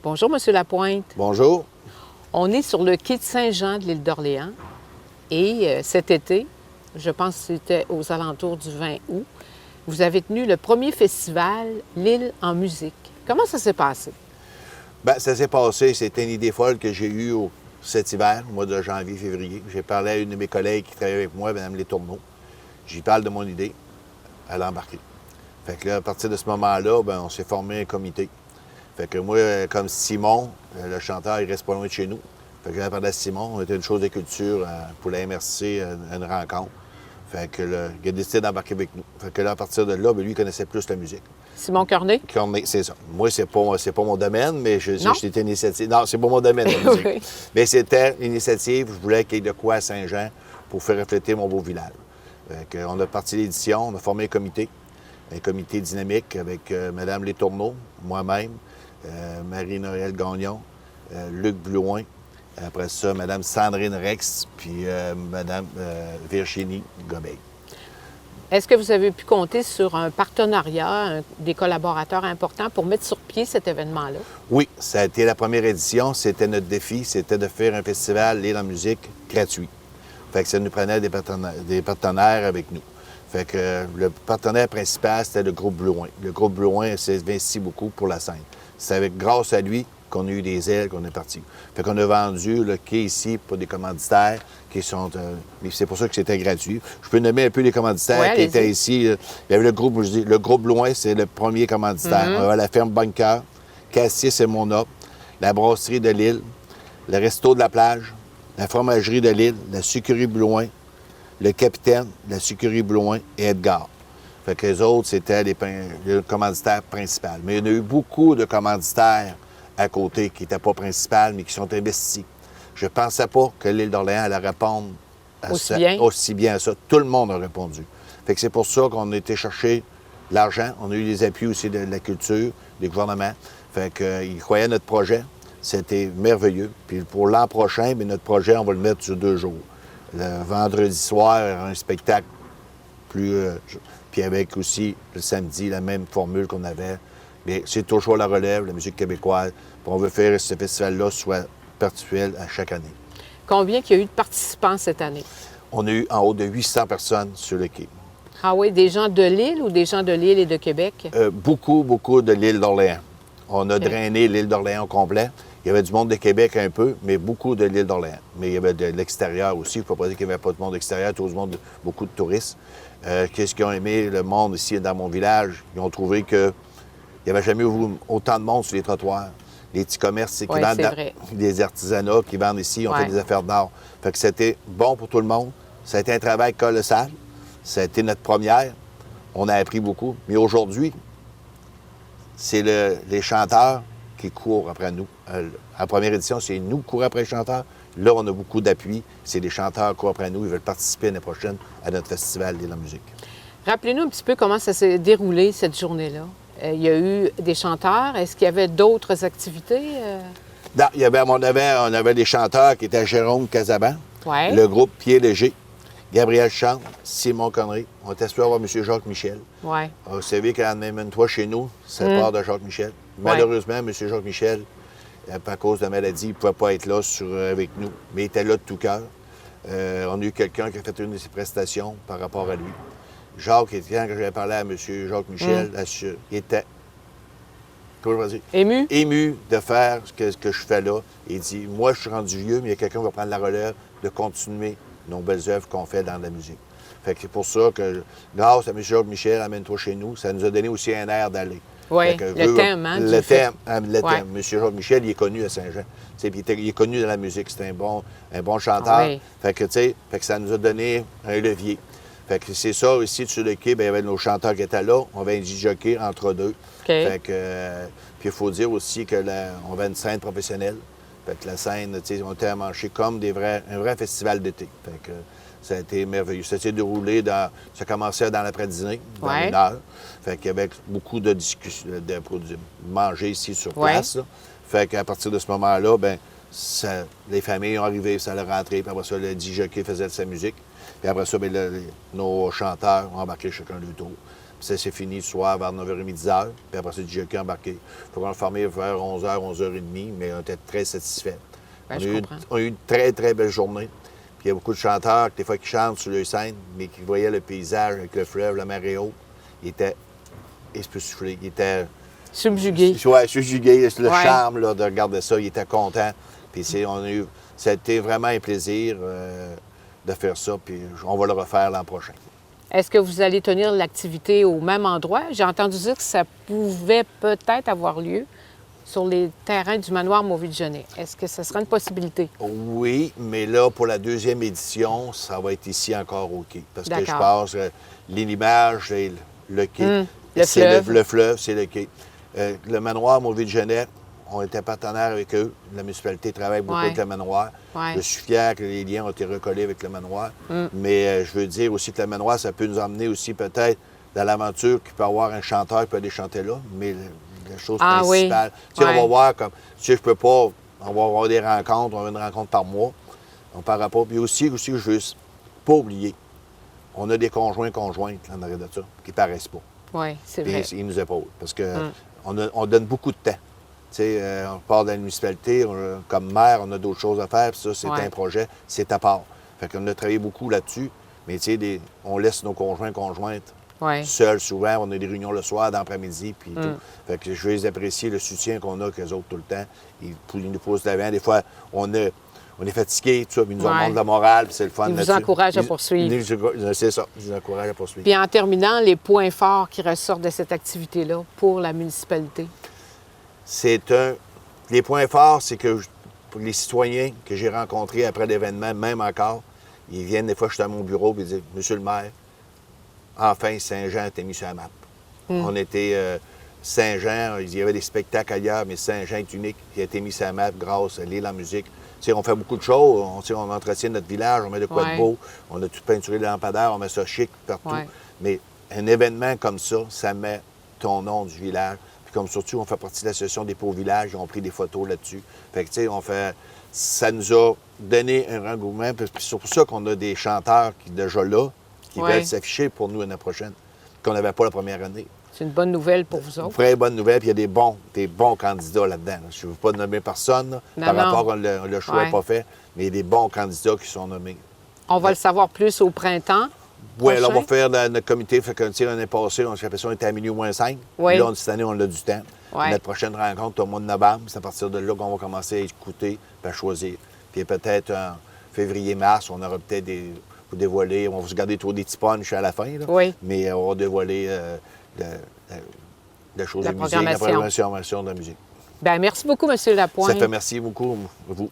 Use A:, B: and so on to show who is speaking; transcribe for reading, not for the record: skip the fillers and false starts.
A: Bonjour, M. Lapointe.
B: Bonjour.
A: On est sur le quai de Saint-Jean de l'île d'Orléans et cet été, je pense que c'était aux alentours du 20 août, vous avez tenu le premier festival L'île en musique. Comment ça s'est passé?
B: Bien, ça s'est passé. C'était une idée folle que j'ai eue cet hiver, au mois de janvier, février. J'ai parlé à une de mes collègues qui travaille avec moi, Mme Letourneau. J'y parle de mon idée. Elle a embarqué. Fait que là, à partir de ce moment-là, bien, on s'est formé un comité. Fait que moi, comme Simon, le chanteur, il reste pas loin de chez nous. Fait que là, pendant Simon, on était une chose de culture pour la MRC, une rencontre. Fait que là, il a décidé d'embarquer avec nous. Fait que là, à partir de là, bien, lui, il connaissait plus la musique.
A: Simon Cornet?
B: Cornet, c'est ça. Moi, c'est pas mon domaine, mais
A: Non?
B: c'était une initiative. Non, c'est pas mon domaine, la musique.
A: Oui.
B: Mais c'était une initiative. Je voulais qu'il y ait de quoi à Saint-Jean pour faire refléter mon beau village. Fait que, on a parti l'édition, on a formé un comité dynamique avec Mme Letourneau, moi-même, Marie-Noël Gagnon, Luc Blouin, après ça, Mme Sandrine Rex, puis Mme Virginie Gobeil.
A: Est-ce que vous avez pu compter sur un partenariat, des collaborateurs importants pour mettre sur pied cet événement-là?
B: Oui, ça a été la première édition. C'était notre défi, c'était de faire un festival L'île en musique gratuit. Fait que ça nous prenait des partenaires avec nous. Fait que le partenaire principal, c'était le groupe Blouin. Le groupe Blouin s'est investi beaucoup pour la scène. C'est grâce à lui qu'on a eu des ailes, qu'on est parti. Fait qu'on a vendu le quai ici pour des commanditaires qui sont... mais c'est pour ça que c'était gratuit. Je peux nommer un peu les commanditaires qui étaient ici. Il y avait le groupe, je dis, le groupe Blouin, c'est le premier commanditaire. On avait la ferme Bunker, Cassis et Monop, la brasserie de l'île, le resto de la plage, la fromagerie de l'île, la sucrerie Blouin, le capitaine, la sucrerie Blouin et Edgar. Fait que les autres, c'était les commanditaires principaux. Mais il y en a eu beaucoup de commanditaires à côté qui n'étaient pas principaux, mais qui sont investis. Je ne pensais pas que l'île d'Orléans allait répondre aussi bien à ça. Tout le monde a répondu. Fait que c'est pour ça qu'on a été chercher l'argent. On a eu des appuis aussi de la culture, des gouvernements. Fait qu'ils croyaient à notre projet. C'était merveilleux. Puis pour l'an prochain, bien, notre projet, on va le mettre sur 2 jours. Le vendredi soir, un spectacle plus... puis avec aussi, le samedi, la même formule qu'on avait. Bien, c'est toujours la relève, la musique québécoise. Puis on veut faire que ce festival-là soit perpétuel à chaque année.
A: Combien qu'il y a eu de participants cette année?
B: On a eu en haut de 800 personnes sur le quai.
A: Ah oui, des gens de l'île ou des gens de l'île et de Québec?
B: Beaucoup de l'île d'Orléans. On a drainé l'île d'Orléans au complet. Il y avait du monde de Québec un peu, mais beaucoup de l'île d'Orléans. Mais il y avait de l'extérieur aussi. Il ne faut pas dire qu'il n'y avait pas de monde extérieur, tout le monde, beaucoup de touristes. Qu'est-ce qu'ils ont aimé, le monde ici dans mon village? Ils ont trouvé qu'il n'y avait jamais eu autant de monde sur les trottoirs. Les petits commerces qui vendent, des artisanats qui vendent ici, ont fait des affaires d'art. Fait que c'était bon pour tout le monde. Ça a été un travail colossal. Ça a été notre première. On a appris beaucoup. Mais aujourd'hui, c'est les chanteurs qui courent après nous. En première édition, c'est nous qui courons après les chanteurs. Là, on a beaucoup d'appui. C'est les chanteurs qui courent après nous. Ils veulent participer l'année prochaine à notre festival L'île en musique.
A: Rappelez-nous un petit peu comment ça s'est déroulé cette journée-là. Il y a eu des chanteurs. Est-ce qu'il y avait d'autres activités?
B: Non, on avait des chanteurs qui étaient Jérôme Casaban, le groupe Pied Léger, Gabriel Chante, Simon Connery. On était supposé avoir M. Jacques Michel.
A: Ouais.
B: Vous savez qu'en même une fois chez nous, ça part de Jacques Michel. Malheureusement, M. Jacques Michel, à cause de la maladie, il ne pouvait pas être là avec nous, mais il était là de tout cœur. On a eu quelqu'un qui a fait une de ses prestations par rapport à lui. Jacques, quand j'avais parlé à M. Jacques Michel, il était ému de faire ce que je fais là. Il dit, moi, je suis rendu vieux, mais il y a quelqu'un qui va prendre la relève de continuer nos belles œuvres qu'on fait dans la musique. Fait que c'est pour ça que, grâce à M. Jacques Michel, amène-toi chez nous, ça nous a donné aussi un air d'aller.
A: Oui, le thème, hein?
B: Le thème. M. Jacques Michel, il est connu à Saint-Jean. Il est connu dans la musique. C'est un bon chanteur.
A: Oui.
B: Fait que ça nous a donné un levier. Fait que c'est ça, ici, sur le quai, bien, il y avait nos chanteurs qui étaient là. On avait un DJ entre deux. Fait que, puis il faut dire aussi qu'on avait une scène professionnelle. Fait que la scène, on était à manger comme un vrai festival d'été. Fait que ça a été merveilleux. Ça s'est déroulé ça commençait dans l'après-dîner, dans 1 heure. Fait qu'il y avait beaucoup de discussions, de manger ici sur place. Là. Fait qu'à partir de ce moment-là, ben les familles ont arrivé, ça allait rentrer. Puis après ça, le DJ faisait de sa musique. Puis après ça, bien, nos chanteurs ont embarqué chacun leur tour. Ça s'est fini le soir vers 9h30, 10h. Puis après ça, du jockey embarqué. Il faut qu'on le fermait vers 11h, 11h30, mais on était très satisfaits.
A: Ben,
B: On a eu une très, très belle journée. Puis il y a beaucoup de chanteurs, des fois, qui chantent sur le scène, mais qui voyaient le paysage avec le fleuve, la mer est haute. Ils étaient espoussoufflés. Ils étaient...
A: Subjugué.
B: Oui, subjugué. Le
A: Ouais.
B: charme là, de regarder ça, il était content. Puis ça a été vraiment un plaisir de faire ça. Puis on va le refaire l'an prochain.
A: Est-ce que vous allez tenir l'activité au même endroit? J'ai entendu dire que ça pouvait peut-être avoir lieu sur les terrains du manoir Mauvis-de-Genet. Est-ce que ce sera une possibilité?
B: Oui, mais là, pour la deuxième édition, ça va être ici encore au quai. Parce que je
A: D'accord.
B: passe l'image et le quai.
A: Le fleuve.
B: Le fleuve, c'est le quai. Le manoir Mauvis-de-Genet, on était partenaire avec eux. La municipalité travaille beaucoup
A: Ouais.
B: avec le manoir.
A: Ouais.
B: Je suis fier que les liens ont été recollés avec le manoir. Mais je veux dire aussi que le manoir, ça peut nous emmener aussi peut-être dans l'aventure qu'il peut y avoir un chanteur qui peut aller chanter là. Mais la chose principale, tu sais,
A: Ouais.
B: on va voir comme, tu sais, je peux pas, on va avoir des rencontres, on va avoir une rencontre par mois. On par rapport. Puis aussi, je veux pas oublier, on a des conjointes en arrière de ça qui paraissent pas.
A: Oui, c'est
B: Puis
A: vrai.
B: ils nous épaulent. Parce que on donne beaucoup de temps. Tu sais, on part de la municipalité, comme maire, on a d'autres choses à faire, puis ça, c'est
A: Ouais.
B: un projet, c'est à part. Fait qu'on a travaillé beaucoup là-dessus, mais tu sais, on laisse nos conjointes
A: Oui.
B: seuls souvent. On a des réunions le soir, d'après-midi, puis tout. Fait que je veux les apprécier, le soutien qu'on a qu'eux autres tout le temps. Ils nous poussent de l'avant. Des fois, on est fatigués, tout ça, puis ils nous
A: Ouais.
B: remontent la morale, puis c'est le fun
A: Ils vous
B: là-dessus.
A: encouragent à poursuivre.
B: C'est ça, ils nous encouragent à poursuivre.
A: Puis en terminant, les points forts qui ressortent de cette activité-là pour la municipalité.
B: Les points forts, c'est que pour les citoyens que j'ai rencontrés après l'événement, même encore, ils viennent des fois, je suis à mon bureau, puis ils disent Monsieur le maire, enfin, Saint-Jean a été mis sur la map. On était Saint-Jean, il y avait des spectacles ailleurs, mais Saint-Jean est unique. Il a été mis sur la map grâce à l'île en musique. Tu sais, on fait beaucoup de choses. On entretient notre village, on met de quoi
A: Ouais.
B: de beau. On a tout peinturé les lampadaires, on met ça chic partout.
A: Ouais.
B: Mais un événement comme ça met ton nom du village. Puis comme surtout, on fait partie de l'association des pauvres villages, ils ont pris des photos là-dessus. Fait que, tu sais, ça nous a donné un engouement. Puis c'est pour ça qu'on a des chanteurs qui, déjà là, qui
A: Ouais.
B: veulent s'afficher pour nous l'année prochaine, qu'on n'avait pas la première année.
A: C'est une bonne nouvelle pour vous
B: Une
A: autres.
B: vraie bonne nouvelle, puis il y a des bons candidats là-dedans. là. Je ne veux pas nommer personne là,
A: Non,
B: par
A: non.
B: rapport à le choix
A: Ouais.
B: n'est pas fait, mais il y a des bons candidats qui sont nommés.
A: On va le savoir plus au printemps.
B: Oui, là, on va
A: prochain.
B: faire notre comité. Fait que, tu sais, l'année passée, on était à minuit moins 5.
A: Oui.
B: Là, cette année, on a du temps.
A: Ouais.
B: Notre prochaine rencontre, au mois de novembre, c'est à partir de là qu'on va commencer à écouter et à choisir. Puis peut-être en février-mars, on aura peut-être pour dévoiler, on va se garder toujours des petits punchs à la fin, là.
A: Oui.
B: Mais on va dévoiler la chose
A: La
B: de musique, la
A: programmation.
B: programmation de la musique.
A: Bien, merci beaucoup, M. Lapointe.
B: Ça fait merci beaucoup, vous.